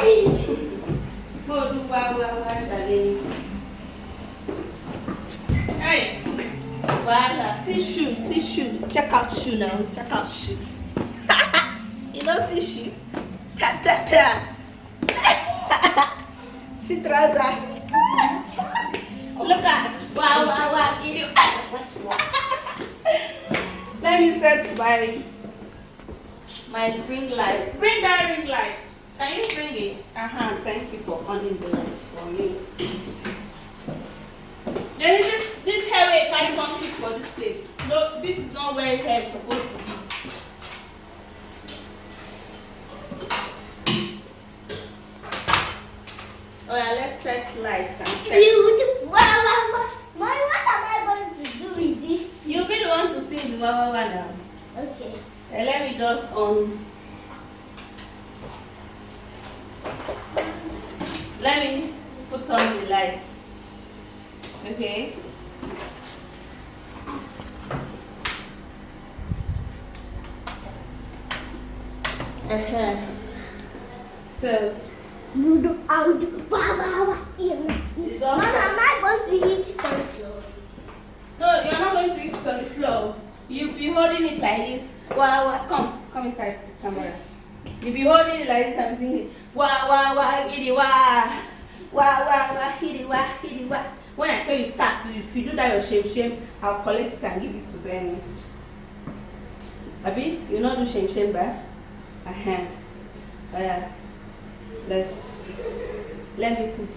Go do Wowowow challenge. Hey, voila. See shoe. Check out shoe now. Check out shoe. You don't see shoe. Ta. See trouser. Look at Wowowow. What's wrong? Let me set my ring light. Bring that ring light. Can you bring it? Thank you for on the lights for me. There is this hairway carry concrete for this place. No, this is not where hair is supposed to be. Oh yeah, let's set lights and set. What am I going to do with this? You'll be the one to see the Wowowow now. Okay. And let me just let me put on the lights. Okay. So I'll do Wowowow. it's all Mama, set. am I going to eat it on the floor? No, you're not going to eat it on the floor. You'll be holding it like this. Wow, come inside the camera. You'll be holding it like this and singing Wowowow, giddy wah. Wowowow, giddy wah. When I say you start, if you do that your shame, I'll collect it and give it to Bernice. Abi, you not do shame back? Let me put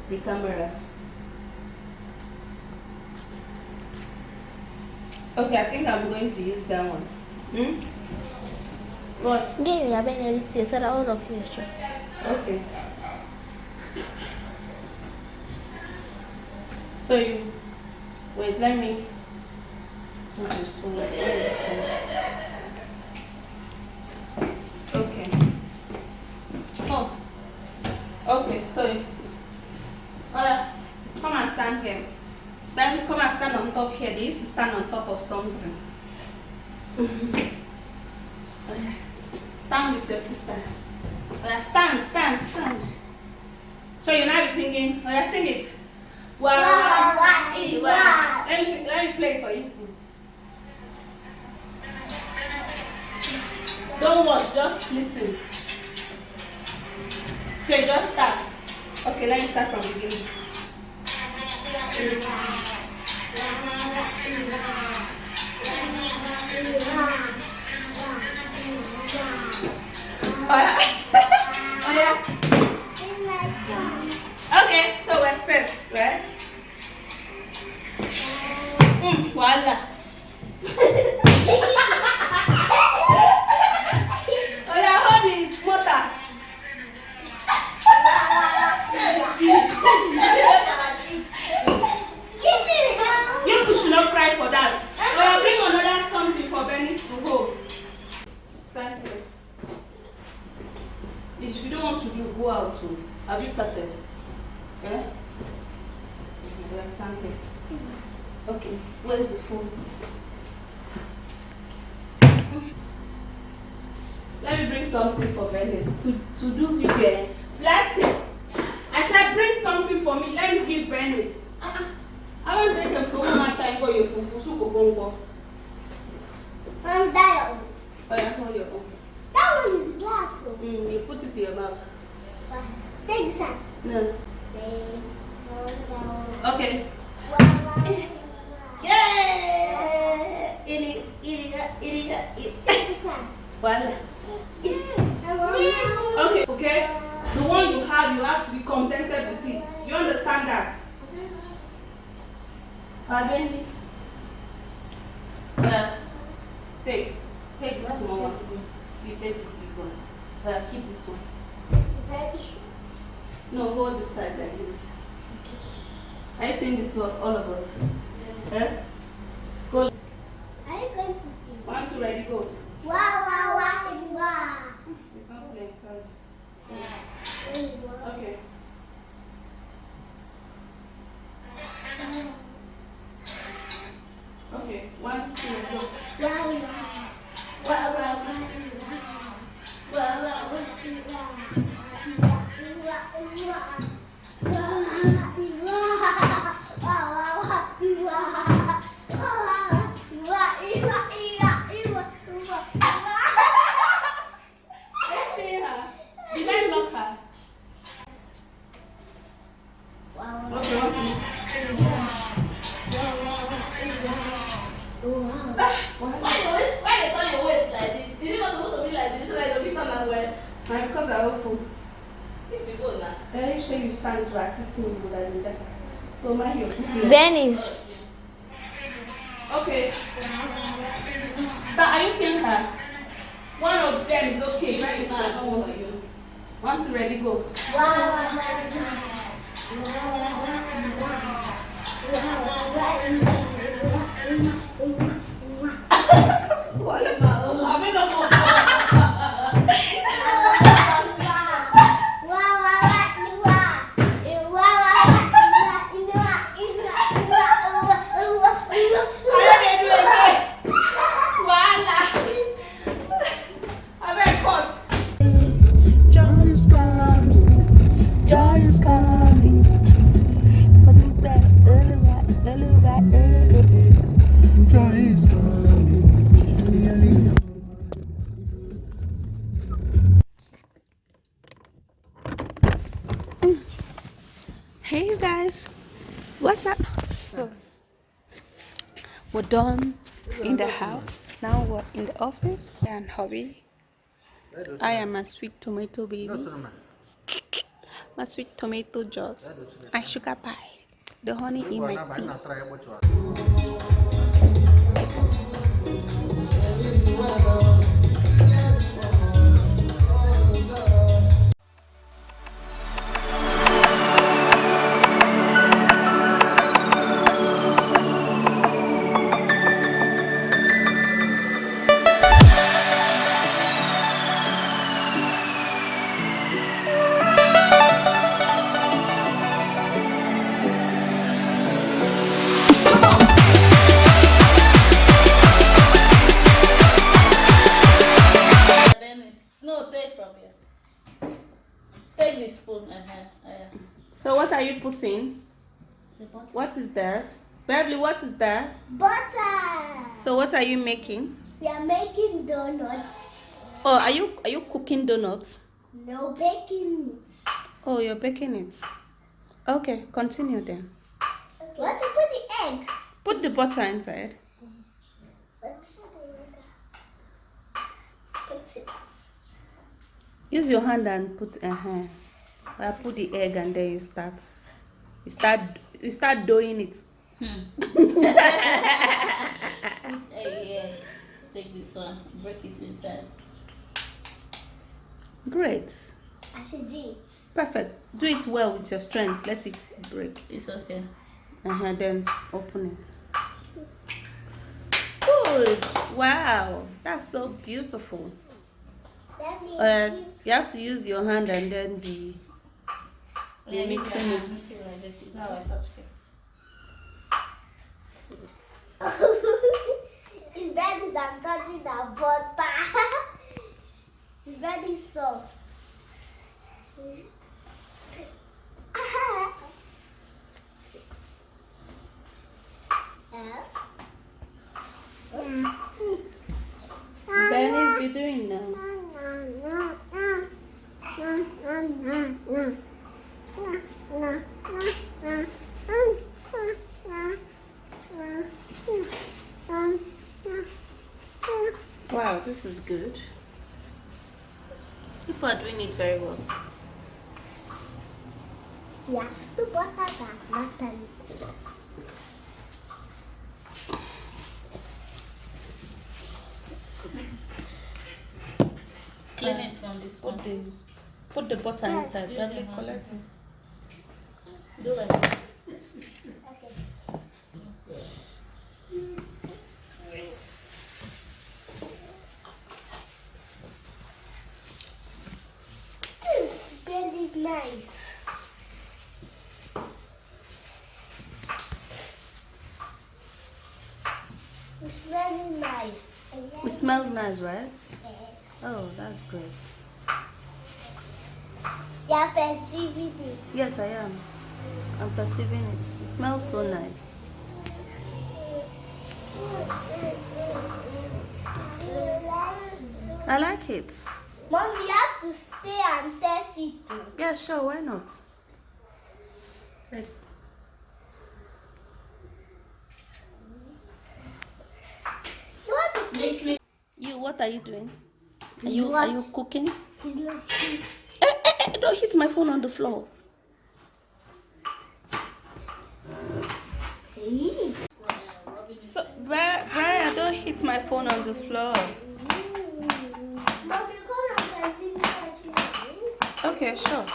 the camera. Okay, I think I'm going to use that one. What? Give me a benedict so that all of you show. Okay. So you wait, let me do this one. Okay. Oh. Okay, so come and stand here. Then come and stand on top here. They used to stand on top of something. Stand with your sister. Stand. So you're not singing. Sing it. Wowowow. Let me play it for you. Don't watch, just listen. So you just start. Okay, let me start from the beginning. Okay, so we're set, right? Voila. Hold the motor. You should not cry for that. Bring another something for Bernice to hold. Stand here. If you don't want to do, go out too. Have you started? Yeah? Let's stand here. Okay, where's the phone? Let me bring something for Bernice to do video. Bless him. I said bring something for me. Let me give Bernice. I want to take a phone my time for your fufu. I'm that one. Oh yeah, hold your phone. That one is glass. So. You put it in your mouth. Take this one. No. Okay. Yay! Take this one. Voila. Okay. The one you have to be contented with it. Do you understand that? Pardon? Take this small one. You take this big one. Keep this one. No, hold this side like this. Are you seeing the two of all of us? Yeah. Go. Are you going to see? 1, 2, ready, go. Wowowow. It's not playing, sorry. Wow. Okay. Okay, 1, 2, go. Wow. Let's see her. Did I lock her? Okay, one, two. Why they turn your waist like this? Is it not supposed to be like this so that you don't turn well? Right, because I will fool. Before now. You say you stand to assist him with that. So mind your Venice. Okay. Start, are you seeing her? One of them is okay, right? It's not one for you. 1, 2, ready, go. Hey you guys, what's up? So we're done in the house. Now we're in the office and hobby. I am a sweet tomato baby. My sweet tomato juice. My sugar pie. The honey in my tea. Take the spoon. So what are you putting? What is that? Beverly, what is that? Butter. So what are you making? We are making donuts. Oh, are you cooking donuts? No, baking it. Oh, you're baking it. Okay, continue then. Okay. What to put the egg? Put the butter inside. Put it. Use your hand and put put the egg and then you start doing it. Yeah. Take this one. Break it inside. Great. I should do it. Perfect. Do it well with your strength. Let it break. It's okay. Then open it. Good. Wow. That's so beautiful. You have to use your hand and then be mixing it. Now I touched it. It's very I'm touching the butter. It's very soft. Benny's be doing now. Wow, this is good. People are doing it very well. Yes, the butter button. Clean it from this one. Put the butter inside. Use Probably your hand. collect it. Do like this. Okay. This is very nice. It's very nice. It smells nice, right? Yes. Oh, that's great. You're perceiving it. Yes, I am. I'm perceiving it. It smells so nice. I like it. Mom, we have to stay and test it too. Yeah, sure, why not? Right. What? You, what are you doing? Are He's you what? cooking? He's looking. Don't hit my phone on the floor. Hey. So, Brian, don't hit my phone on the floor. Mom, you can't continue touching it. Okay, sure.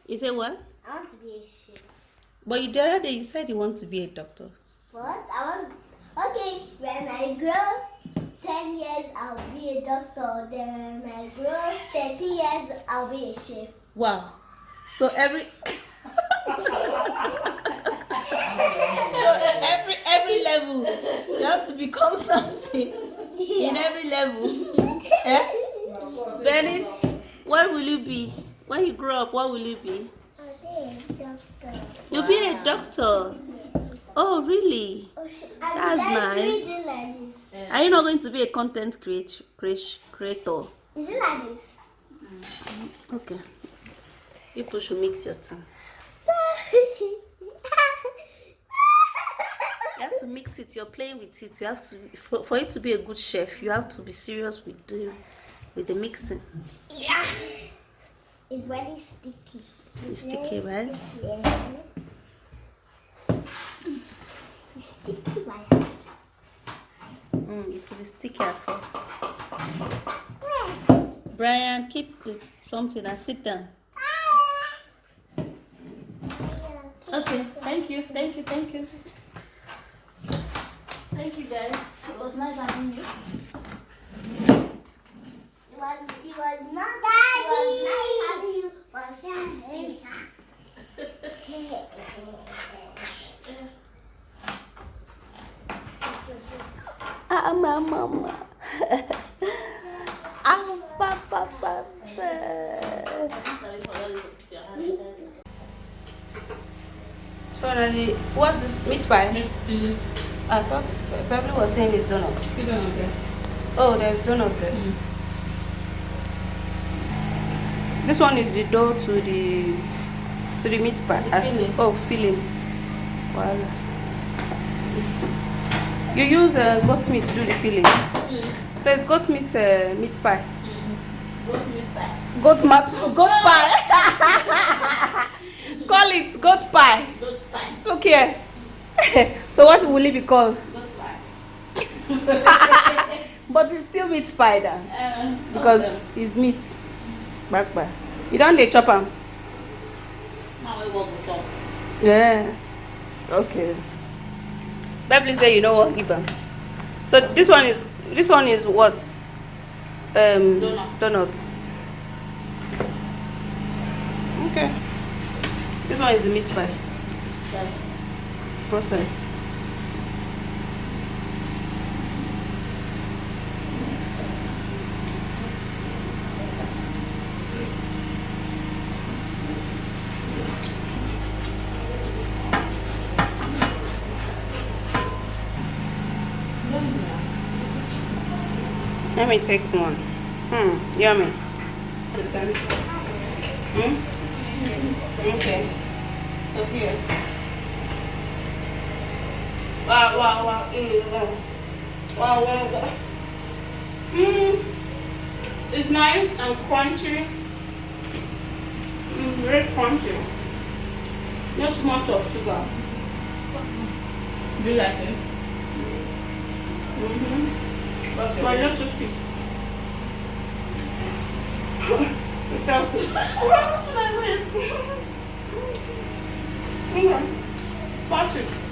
You say what? I want to be a chef. But the other day you said you want to be a doctor. What? Okay, when I grow 10 years, I'll be a doctor. Then when I grow 30 years, I'll be a chef. Wow. So every level you have to become something in every level. Eh? Dennis, what will you be? When you grow up, what will you be? I'll be a doctor. You'll be a doctor. Oh, really? That's nice. Like this. Are you not going to be a content creator? Is it like this? Okay. People should mix your thing. You have to mix it. You're playing with it. You have to, for it to be a good chef, you have to be serious with the mixing. Yeah. It's very sticky. It's sticky, right? Yeah. It's sticky, right? It will be sticky at first. Brian, keep something and sit down. Okay, thank you. Thank you, guys. It was nice having you. It was not that. It was nice having you. My mama. Papa. So, what's this meat pie? I thought Beverly was saying it's donut. Oh, there's donut there. This one is the dough to the meat pie. Filling. Oh, filling. Wow. You use goat meat to do the filling. So it's goat meat meat pie. Goat meat pie. Goat pie. Call it goat pie. Goat pie. Okay. So what will it be called? Goat pie. But it's still meat pie then. Because okay. it's meat. Back. You don't dey chop am? Now we walk the top. Yeah. Okay. Beverly say you know what, give am. So this one is what? Donut. Okay. This one is the meat pie. Yeah. Process. Let me take one. Yummy. Okay. So here. Wow. Wow. It's nice and crunchy. Very crunchy. Not too much of sugar. Do you like it? But not too sweet. Okay. Watch it.